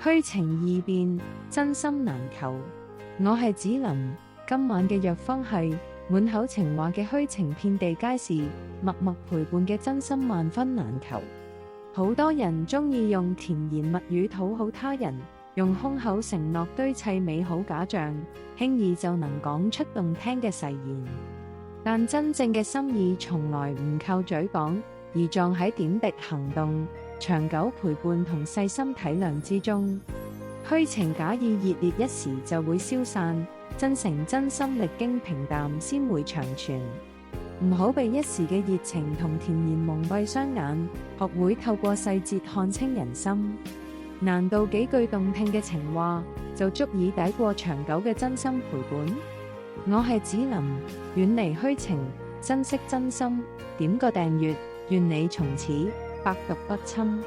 虛情易變，真心難求。我係子琳，今晚嘅藥方係滿口情話嘅虛情遍地皆是，默默陪伴嘅真心萬分難求。好多人中意用甜言蜜語討好他人，用空口承諾堆砌美好假象，輕易就能講出動聽嘅誓言。但真正嘅心意從來唔靠嘴講，而撞喺點滴行動、長久陪伴同細心體諒之中。虛情假意熱烈一時就會消散，真誠真心歷經平淡先會長存。唔好被一時嘅熱情同甜言蒙蔽雙眼，學會透過細節看清人心。難道幾句動聽嘅情話就足以抵過長久嘅真心陪伴？我係子琳，遠離虛情，珍惜真心。點個訂閱，願你從此百毒不侵。